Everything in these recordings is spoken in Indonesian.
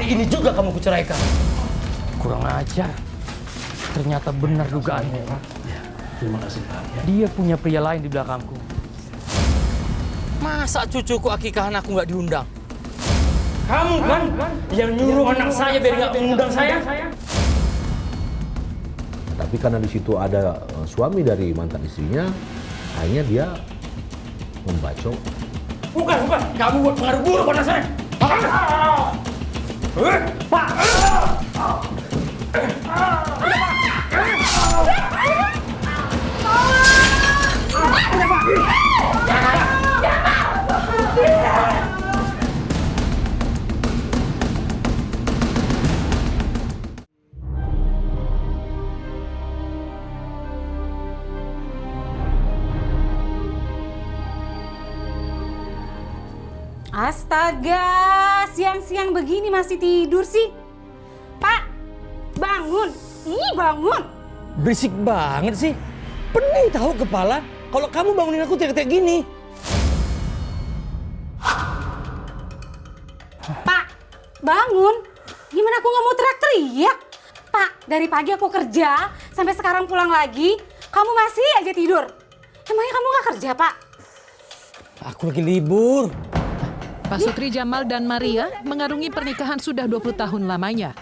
hari ini juga kamu kuceraikan. Kurang ajar. Ternyata benar dugaanmu. Terima kasih Pak. Dia punya pria lain di belakangku. Masa cucuku akikahan aku nggak diundang? Kamu kan yang nyuruh anak saya biar nggak mengundang saya? Tapi karena di situ ada suami dari mantan istrinya, akhirnya dia membacok. Bukan. Kamu buat pengaruh buruk pada saya. Pak! Astaga, siang-siang begini masih tidur sih. Pak, bangun. Bangun. Berisik banget sih. Pening tahu kepala. Kalau kamu bangunin aku teriak-teriak gini. Pak, bangun. Gimana aku nggak mau teriak-teriak? Pak, dari pagi aku kerja, sampai sekarang pulang lagi, kamu masih aja tidur. Emangnya kamu nggak kerja, Pak? Aku lagi libur. Pak Sutri Jamal dan Maria mengarungi pernikahan sudah 20 tahun lamanya.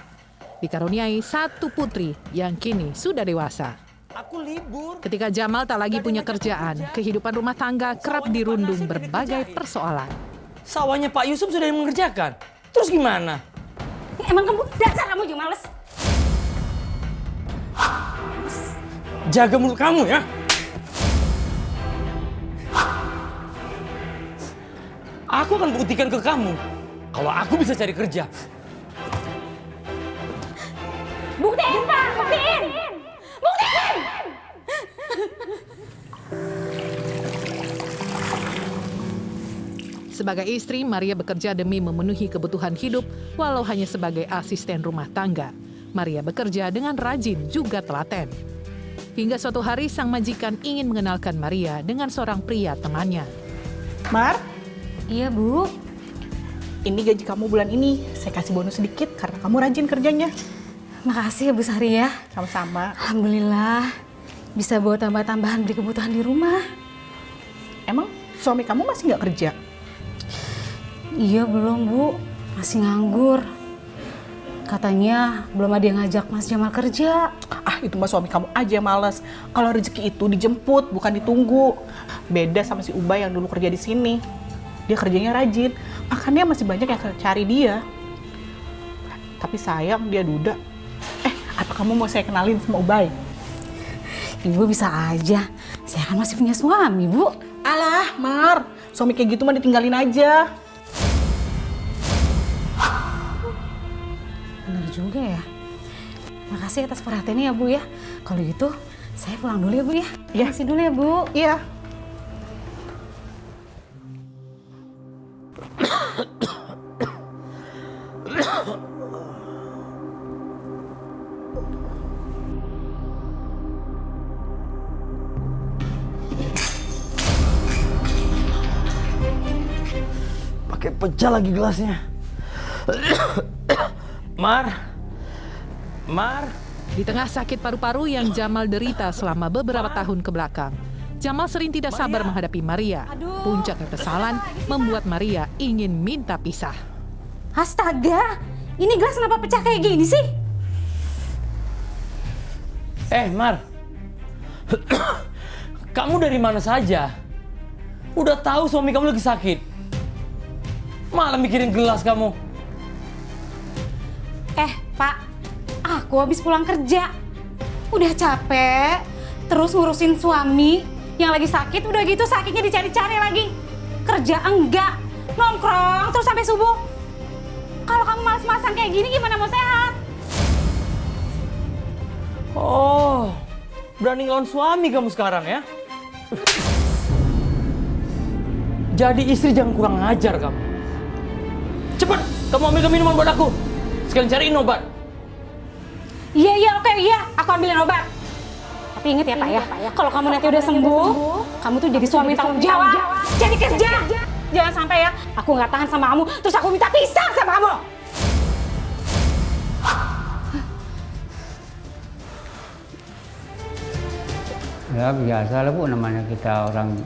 Dikaruniai satu putri yang kini sudah dewasa. Aku libur. Ketika Jamal tak lagi punya kerjaan, kehidupan rumah tangga kerap dirundung berbagai persoalan. Sawahnya Pak Yusuf sudah mengerjakan. Terus gimana? Emang kamu dasar kamu juga males. Jaga mulut kamu ya. Aku akan buktikan ke kamu kalau aku bisa cari kerja. Buktiin, Pak! Buktiin! Buktiin! Sebagai istri, Maria bekerja demi memenuhi kebutuhan hidup walau hanya sebagai asisten rumah tangga. Maria bekerja dengan rajin juga telaten. Hingga suatu hari sang majikan ingin mengenalkan Maria dengan seorang pria temannya. Mar, Iya, Bu. ini gaji kamu bulan ini. Saya kasih bonus sedikit karena kamu rajin kerjanya. Makasih ya, Bu Sari ya. Sama-sama. Alhamdulillah. Bisa buat tambah-tambahan beli kebutuhan di rumah. Emang suami kamu masih nggak kerja? Iya, belum, Bu. Masih nganggur. Katanya belum ada yang ngajak Mas Jamal kerja. Ah, itu mah suami kamu aja yang males. Kalau rezeki itu dijemput, bukan ditunggu. Beda sama si Ubay yang dulu kerja di sini. Dia kerjanya rajin, makanya masih banyak yang cari dia. Tapi sayang, dia duda. Apa kamu mau saya kenalin sama Ubay? Ibu bisa aja. Saya kan masih punya suami, Bu. Alah, Mar. Suami kayak gitu mah ditinggalin aja. Bener juga ya. Makasih atas perhatiannya ya, Bu ya. Kalau gitu, saya pulang dulu ya, Bu ya. Iya. Makasih dulu ya, Bu. Iya. Pakai pecah lagi gelasnya. Mar. Di tengah sakit paru-paru yang Jamal derita selama beberapa tahun ke belakang, Jamal sering tidak sabar menghadapi Maria. Puncak kekesalan membuat Maria ingin minta pisah. Astaga, ini gelas kenapa pecah kayak gini sih? Mar. Kamu dari mana saja? Udah tahu suami kamu lagi sakit. Malah mikirin gelas kamu. Pak, aku habis pulang kerja. Udah capek, terus ngurusin suami yang lagi sakit, udah gitu sakitnya dicari-cari lagi. Kerja enggak, nongkrong terus sampai subuh. Kalau kamu malas-malasan kayak gini gimana mau sehat? Oh, berani ngelawan suami kamu sekarang ya? Jadi istri jangan kurang ajar kamu. Cepat, kamu ambilkan minuman buat aku. Sekalian cariin obat. Iya, oke, aku ambilin obat. Tapi inget ya, Pak ya, kalau kamu nanti udah sembuh, kamu tuh jadi suami tanggung jawab, jadi kerja. Jangan sampai ya, aku nggak tahan sama kamu, terus aku minta pisah sama kamu. Ya biasa lah Bu, namanya kita orang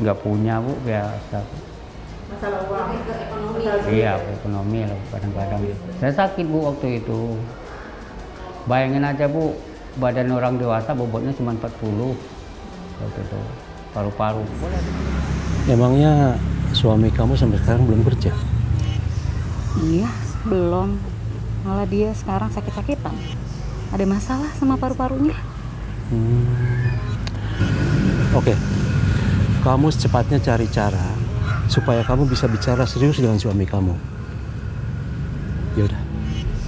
nggak punya Bu, biasa. Masalah uang. Iya, ekonomi lah kadang-kadang. Saya sakit Bu waktu itu. Bayangin aja Bu, badan orang dewasa bobotnya cuma 40 waktu itu, paru-paru. Emangnya suami kamu sampai sekarang belum kerja? Iya, belum. Malah dia sekarang sakit-sakitan. Ada masalah sama paru-parunya. Oke, kamu secepatnya cari cara supaya kamu bisa bicara serius dengan suami kamu. Ya udah,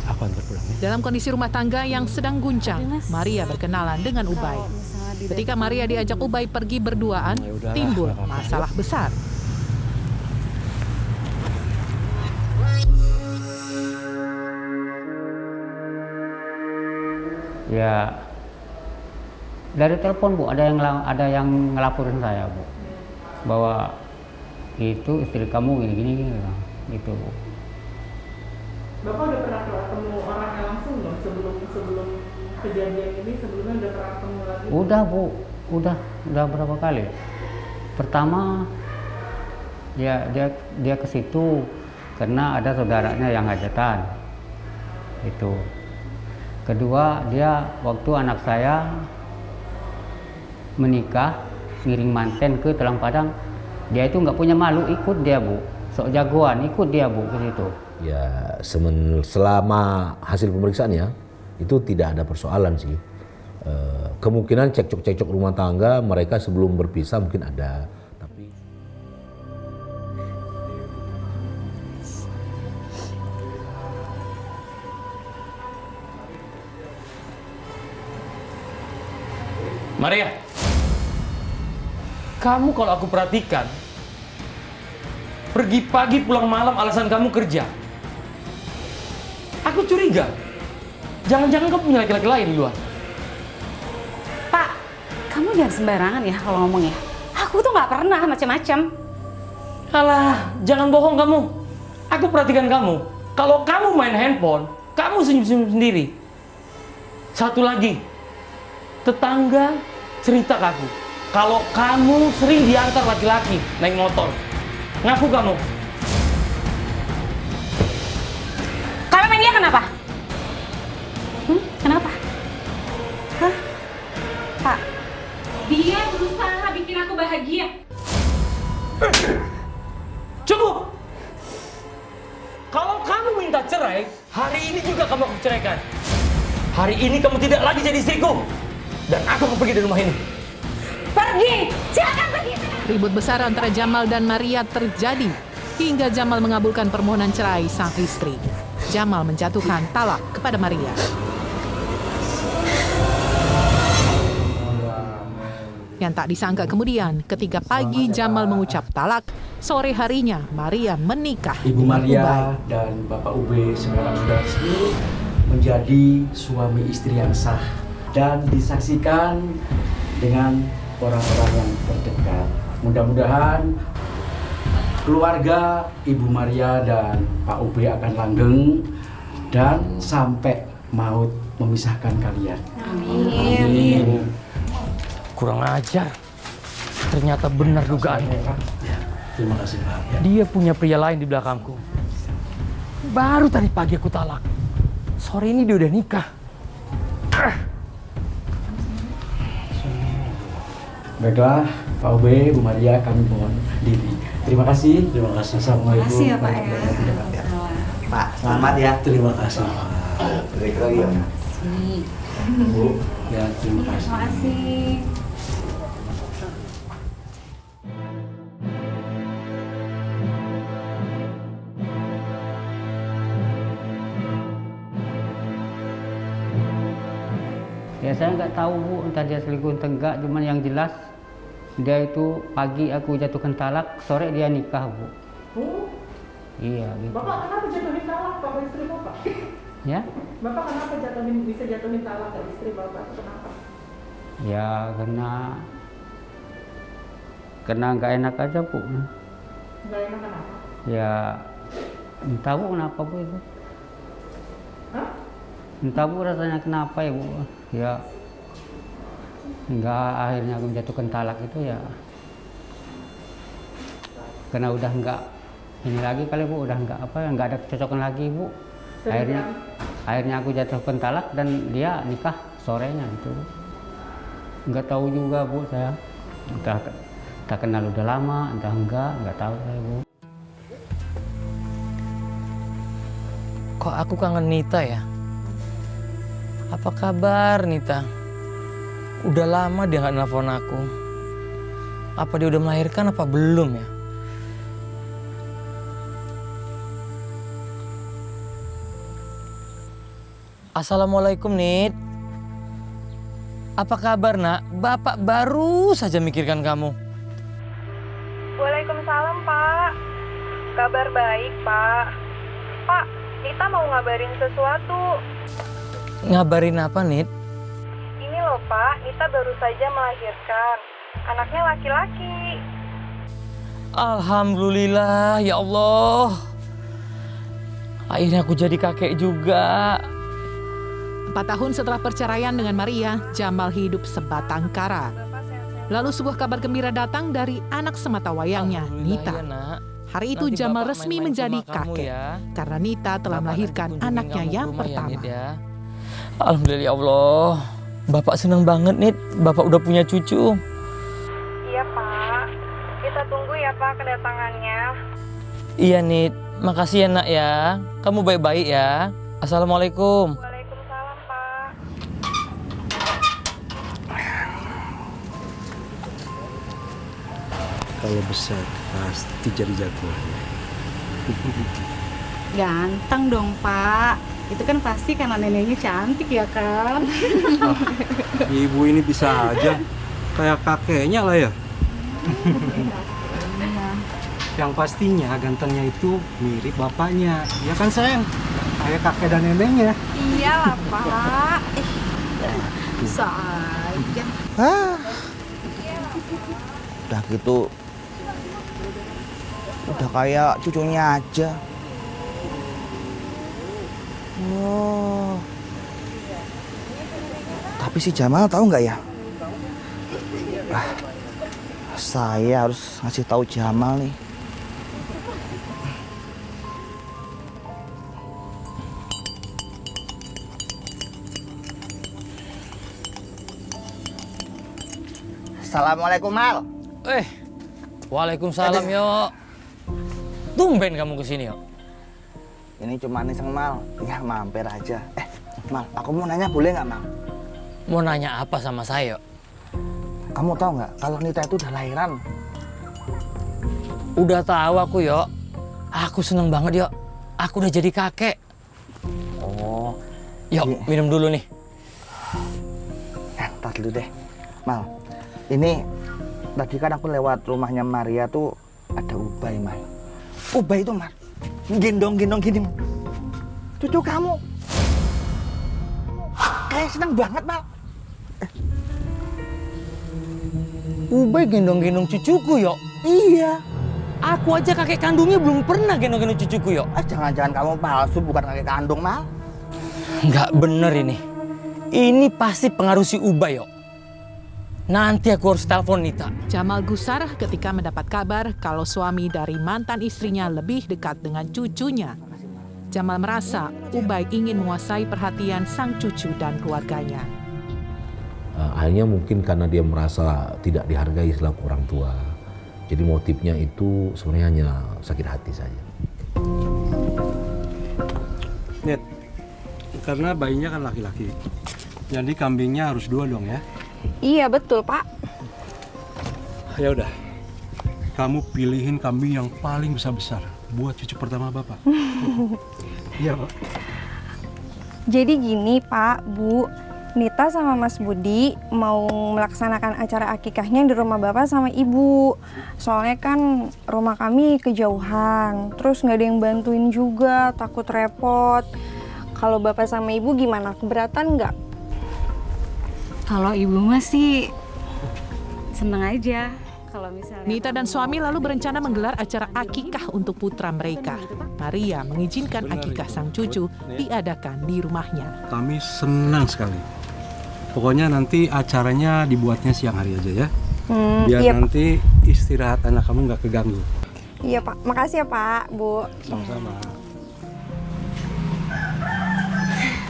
aku antar pulang ya. Dalam kondisi rumah tangga yang sedang guncang, Maria berkenalan dengan Ubay. Ketika Maria diajak Ubay pergi berduaan, timbul masalah besar. Ya dari telepon Bu, ada yang ngelaporin saya Bu, bahwa itu istri kamu gini gitu Bu. Bapak udah pernah ketemu orangnya langsung belum sebelum kejadian ini? Sebelumnya udah pernah ketemu lagi? Udah Bu, udah berapa kali. Pertama ya dia ke situ karena ada saudaranya yang hajatan itu. Kedua, dia waktu anak saya menikah ngiring manten ke Telang Padang, dia itu nggak punya malu, ikut dia Bu, sok jagoan ikut dia Bu ke situ. Ya selama hasil pemeriksaan ya itu tidak ada persoalan sih. Kemungkinan cekcok rumah tangga mereka sebelum berpisah mungkin ada, tapi Maria, kamu kalau aku perhatikan, pergi pagi pulang malam alasan kamu kerja. Aku curiga, jangan-jangan kamu punya laki-laki lain di luar. Pak, kamu jangan sembarangan ya kalau ngomong ya. Aku tuh nggak pernah macam-macam. Alah, jangan bohong kamu. Aku perhatikan kamu. Kalau kamu main handphone, kamu senyum-senyum sendiri. Satu lagi, tetangga cerita ke aku, kalau kamu sering diantar laki-laki naik motor. Ngaku kamu. Kalau main dia kenapa? Kenapa? Hah? Pak, dia berusaha bikin aku bahagia. Cukup! Kalau kamu minta cerai, hari ini juga kamu aku ceraikan. Hari ini kamu tidak lagi jadi istriku. Dan aku akan pergi dari rumah ini. Pergi! Silakan pergi! Ribut besar antara Jamal dan Maria terjadi hingga Jamal mengabulkan permohonan cerai sang istri. Jamal menjatuhkan talak kepada Maria. Yang tak disangka kemudian, ketika pagi Jamal mengucap talak, sore harinya Maria menikah. Ibu Maria dan Bapak Ube sekarang sudah resmi menjadi suami istri yang sah dan disaksikan dengan orang-orang yang terdekat. Mudah-mudahan keluarga Ibu Maria dan Pak Ube akan langgeng dan sampai maut memisahkan kalian. Amin. Kurang ajar. Ternyata benar dugaannya. Ya, terima kasih Pak. Ya. Dia punya pria lain di belakangku. Baru tadi pagi aku talak. Sore ini dia udah nikah. Baiklah, Pak Ube, Bu Maria, kami mohon diri. Terima kasih. Terima kasih. Assalamualaikum. Terima kasih ya, Pak, ya. warahmatullahi wabarakatuh. Pak, selamat ya. Terima kasih. Balik lagi ya. Bu, ya terima kasih. Terima kasih. Ya saya nggak tahu Bu, entah dia selingkuh atau enggak, cuman yang jelas dia itu pagi aku jatuhkan talak, sore dia nikah Bu. Iya gitu. Bapak kenapa jatuhin talak ke istri Bapak? Ya? Bapak kenapa bisa jatuhin talak ke istri Bapak? Kenapa? Ya karena nggak enak aja Bu. Nggak enak kenapa? Ya entah Bu kenapa Bu itu. Hah? Entah Bu rasanya kenapa ya Bu. Ya Hingga akhirnya aku menjatuhkan talak itu ya karena udah nggak ini lagi kali Bu, udah nggak ada kecocokan lagi Bu. Akhirnya aku jatuhkan talak dan dia nikah sorenya itu. Nggak tahu juga Bu saya, entah tak kenal udah lama, entah nggak tahu saya Bu. Kok aku kangen Nita ya? Apa kabar Nita? Udah lama dia nggak nelfon aku. Apa dia udah melahirkan apa belum ya? Assalamualaikum Nit. Apa kabar nak? Bapak baru saja mikirkan kamu. Waalaikumsalam Pak. Kabar baik Pak. Pak, Nita mau ngabarin sesuatu. Ngabarin apa Nit? Ini loh Pak, Nita baru saja melahirkan. Anaknya laki-laki. Alhamdulillah ya Allah. Akhirnya aku jadi kakek juga. 4 tahun setelah perceraian dengan Maria, Jamal hidup sebatang kara. Lalu sebuah kabar gembira datang dari anak semata wayangnya, Nita. Ya, nak. Hari itu Nanti Jamal Bapak resmi main-main menjadi ke rumah kamu kakek ya. karena Nita telah Bapak melahirkan nanti kunjungin anaknya kamu ke yang rumah ya, pertama. Nit, ya. Alhamdulillah ya Allah. Bapak senang banget Nit, Bapak udah punya cucu. Iya Pak. Kita tunggu ya Pak kedatangannya. Iya Nit, makasih ya nak ya. Kamu baik-baik ya. Assalamualaikum. Waalaikumsalam Pak. Kalau besar pasti jadi jagoan. Ganteng dong Pak. Itu kan pasti karena neneknya cantik ya kan? Ibu ini bisa aja kayak kakeknya lah ya. Yang pastinya gantengnya itu mirip bapaknya, ya kan sayang? Kayak kakek dan neneknya. Iyalah Pak. Bisa aja. Udah gitu, udah kayak cucunya aja. Oh. Tapi si Jamal tahu nggak ya? Saya harus ngasih tahu Jamal nih. Assalamualaikum Mal. Waalaikumsalam yo. Tumben kamu kesini yo. Ini cuma iseng Mal, ya mampir aja. Mal, aku mau nanya boleh nggak Mal? Mau nanya apa sama saya yo? Kamu tahu nggak kalau Nita itu udah lahiran? Udah tahu aku yo. Aku seneng banget yo. Aku udah jadi kakek. Oh, Yuk, iya. minum dulu nih. Tar dulu deh. Mal, ini tadi kan aku lewat rumahnya Maria tuh ada Ubay Mal. Ubay itu Mal, gendong-gendong gini. Cucu kamu. Kayak seneng banget Mal. Ubay gendong-gendong cucuku yo. Iya. Aku aja kakek kandungnya belum pernah gendong-gendong cucuku yo. Jangan-jangan kamu palsu bukan kakek kandung Mal. Nggak bener ini. Ini pasti pengaruh si Ubay yo. Nanti aku harus telepon Nita. Jamal gusar ketika mendapat kabar kalau suami dari mantan istrinya lebih dekat dengan cucunya. Jamal merasa Ubay ingin menguasai perhatian sang cucu dan keluarganya. Akhirnya mungkin karena dia merasa tidak dihargai selaku orang tua. Jadi motifnya itu sebenarnya hanya sakit hati saja. Net, karena bayinya kan laki-laki. Jadi kambingnya harus 2 dong ya. Iya betul Pak. Ya udah. Kamu pilihin kambing yang paling besar-besar buat cucu pertama Bapak. Iya, Pak. Jadi gini Pak, Bu. Nita sama Mas Budi mau melaksanakan acara akikahnya di rumah Bapak sama Ibu. Soalnya kan rumah kami kejauhan, terus nggak ada yang bantuin juga, takut repot. Kalau Bapak sama Ibu gimana, keberatan nggak? Kalau ibu masih seneng aja. Kalau misalnya Nita dan suami lalu berencana menggelar acara akikah untuk putra mereka. Maria mengizinkan akikah sang cucu diadakan di rumahnya. Kami senang sekali Pokoknya nanti acaranya dibuatnya siang hari aja ya. Biar iya, nanti istirahat anak kamu nggak keganggu. Iya Pak, makasih ya Pak, Bu. Sama-sama.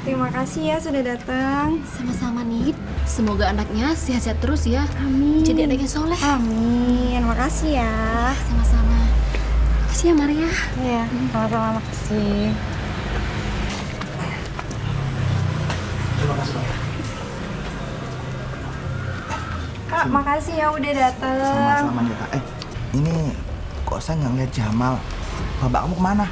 Terima kasih ya sudah datang. Sama-sama nih. Semoga anaknya sehat-sehat terus ya. Amin. Jadi anaknya soleh. Amin, makasih ya. Sama-sama. Makasih ya Maria. Iya, sama-sama makasih. Kak, makasih ya udah datang. Sama-sama nih Kak. Ini kok saya nggak ngeliat Jamal? Bapak kamu kemana?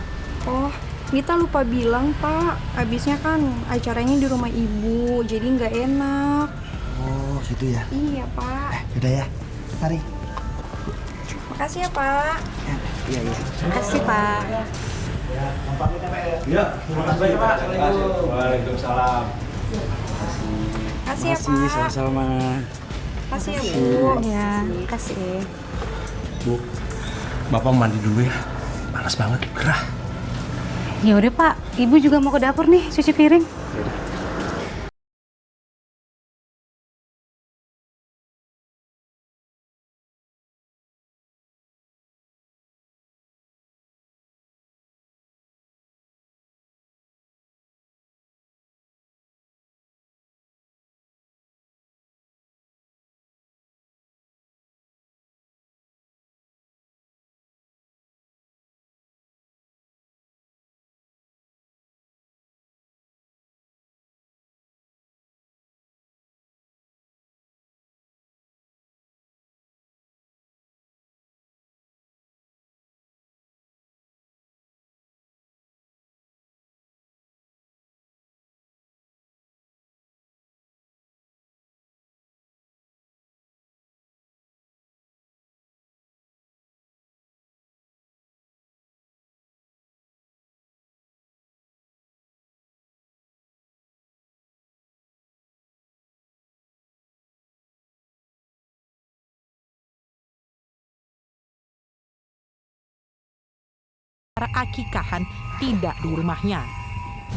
Oh, Nita lupa bilang Pak. Habisnya kan acaranya di rumah ibu, jadi nggak enak. Oh gitu ya. Iya Pak. Yaudah ya, mari. Makasih ya Pak. Iya iya. Makasih Pak. Ya, terima kasih Pak. Waalaikumsalam. Makasih ya Pak. Sama-sama. Makasih ya Bu. Ya, makasih. Bu, Bapak mandi dulu ya. Panas banget, gerah. Ya udah Pak, Ibu juga mau ke dapur nih cuci piring. Akikahan tidak di rumahnya.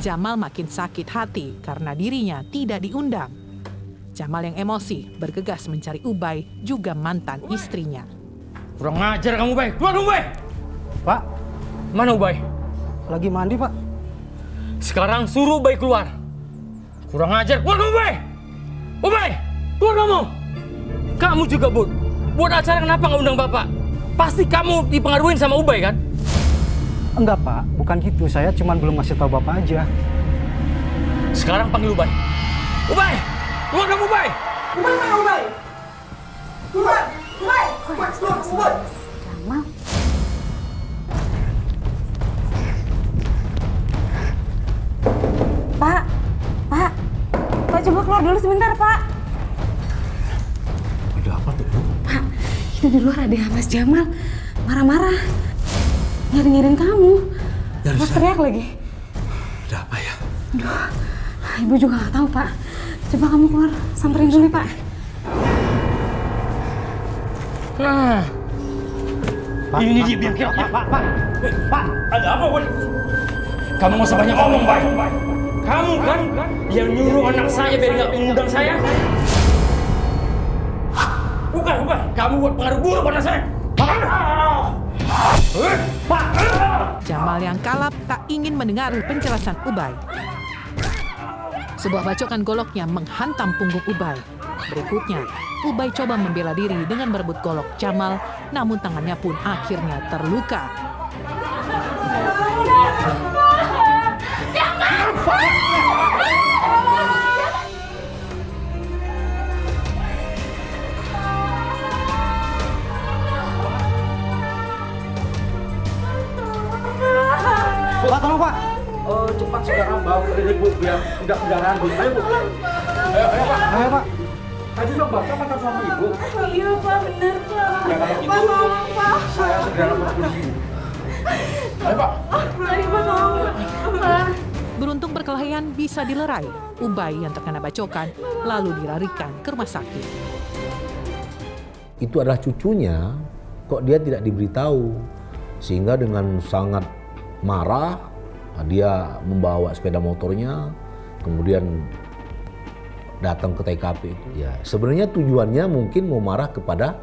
Jamal makin sakit hati karena dirinya tidak diundang. Jamal yang emosi bergegas mencari Ubay, juga mantan istrinya. Kurang ngajar kamu, Ubay. Keluar, Ubay! Pak, Mana Ubay? lagi mandi Pak. Sekarang suruh Ubay keluar. Kurang ajar, keluar kamu, Ubay! Ubay! Keluar kamu! Kamu juga, Bud. Buat acara kenapa nggak undang Bapak? Pasti kamu dipengaruhin sama Ubay, kan? Enggak Pak, bukan gitu. Saya cuma belum ngasih tahu Bapak aja. Sekarang panggil Ubay. Ubay! Keluar kamu, Ubay! Ubay mana Ubay? Ubay! Ubay! Ubay! Ubay! Jamal. Pak, coba keluar dulu sebentar, Pak. Ada apa tuh, Bu? Pak, itu di luar ada Mas Jamal marah-marah, nyari-nyariin kamu. Pak teriak lagi. Ada apa ya? Aduh, Ibu juga nggak tahu, Pak. Coba kamu keluar, samperin dulu, Pak. Nah, ini dia biang keroknya. Pak, ada apa, Bud? Kamu nggak usah banyak ngomong, Bay. Kamu kan yang nyuruh anak saya biar nggak mengundang saya? Bukan. Kamu buat pengaruh buruk pada saya. Pak! Jamal yang kalap tak ingin mendengar penjelasan Ubay. Sebuah bacokan goloknya menghantam punggung Ubay. Berikutnya, Ubay coba membela diri dengan merebut golok Jamal, namun tangannya pun akhirnya terluka. Pak, tolong Pak. Cepat sekarang bawa ke klinik, Bu, biar tidak pendarahan, Bu. Ayo, Bu. Ayo, Pak. Ayo Pak. Tadi dong, Bapak mantan suami Ibu. Iya, Pak, bener, Pak. Ya, kalau gitu, saya segera lapor polisi, Bu. Ayo, Pak. Mari, Pak, tolong, Pak. Beruntung perkelahian bisa dilerai. Ubay yang terkena bacokan lalu dilarikan ke rumah sakit. Itu adalah cucunya, kok dia tidak diberitahu. Sehingga dengan sangat marah, dia membawa sepeda motornya, kemudian datang ke TKP itu. Ya sebenarnya tujuannya mungkin mau marah kepada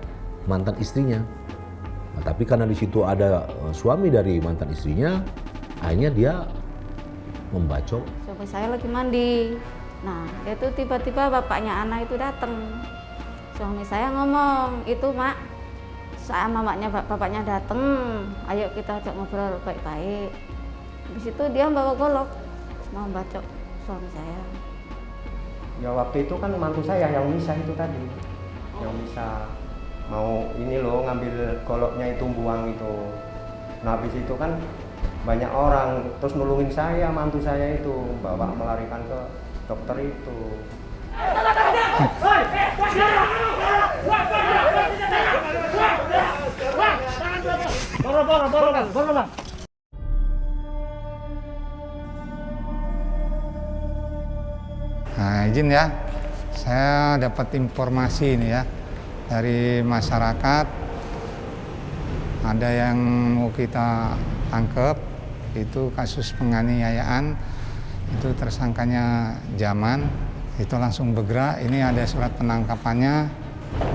mantan istrinya. Nah, tapi karena di situ ada suami dari mantan istrinya, akhirnya dia membacok. Suami saya lagi mandi. Nah, itu tiba-tiba bapaknya anak itu datang. Suami saya ngomong, itu mak, sama bapaknya datang, ayo kita ajak ngobrol baik-baik. Habis itu dia bawa golok, mau bacok suami saya. Ya waktu itu kan mantu saya yang misah itu tadi, yang misah mau ini loh ngambil goloknya itu buang itu. Nah habis itu kan banyak orang terus nulungin saya, mantu saya itu bawa melarikan ke dokter itu. Nah, izin ya, saya dapat informasi ini ya dari masyarakat, ada yang mau kita tangkap, itu kasus penganiayaan, itu tersangkanya Jaman, itu langsung bergerak, ini ada surat penangkapannya.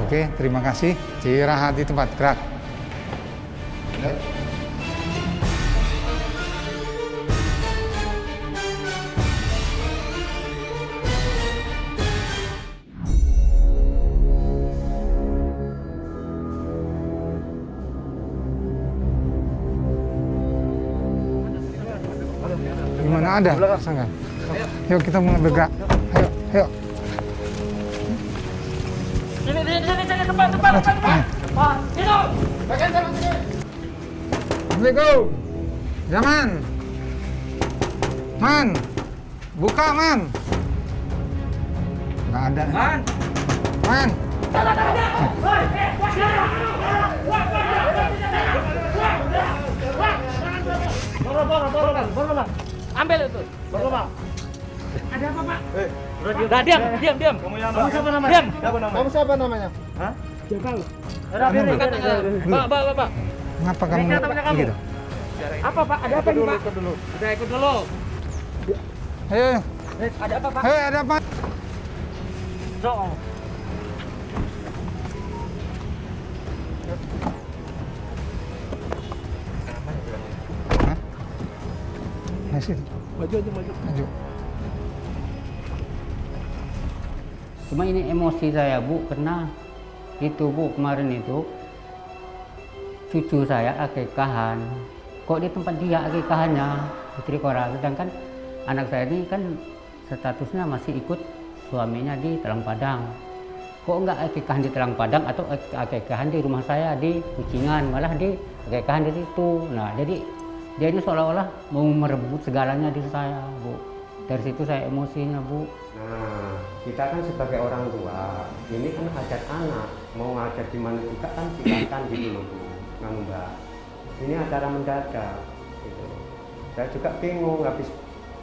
Oke, terima kasih, istirahat di tempat, gerak. Gimana ada? Tersangka. Yuk kita mulai bergerak. Ayo, ayo. Sini, depan. Pak, itu. Bagian sana sini. Assalamualaikum. Zaman. Man. Buka, Man. Nggak ada. Man. Baru. Ambil itu. Baru, Pak. Ada apa, Pak? Udah diam. Kamu siapa namanya? Diam. Kamu siapa namanya? Hah? Jakal. Pak. Kenapa kamu begitu? Apa, Pak? Ada apa nih, Pak? Udah ikut dulu. Ayo. Ada apa, Pak? Hei, ada apa? Sok. Maju. Cuma ini emosi saya Bu, karena itu Bu, kemarin itu cucu saya akekahan. Kok di tempat dia akekahannya Putri Kora, sedangkan anak saya ini kan statusnya masih ikut suaminya di Telang Padang. Kok enggak akekahan di Telang Padang atau akekahan di rumah saya di Kucingan, malah di akekahan di situ. Nah, jadi dia ini seolah-olah mau merebut segalanya di saya, Bu. Dari situ saya emosinya, Bu. Nah, kita kan sebagai orang tua, ini kan hajat anak, mau ngajak di mana juga kan silakan gitu loh, Bu. Kan Mbak. Ini acara mendadak gitu. Saya juga bingung, habis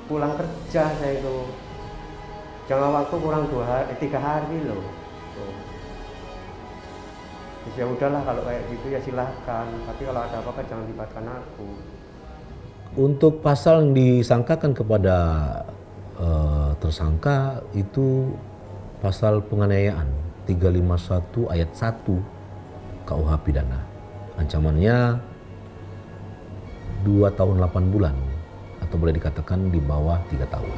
pulang kerja saya itu. Jangan waktu kurang 3 hari loh. Tuh. Ya udahlah kalau kayak gitu ya silahkan, tapi kalau ada apa-apa jangan libatkan aku. Untuk pasal yang disangkakan kepada tersangka itu pasal penganiayaan 351 ayat 1 KUH pidana. Ancamannya 2 tahun 8 bulan atau boleh dikatakan di bawah 3 tahun.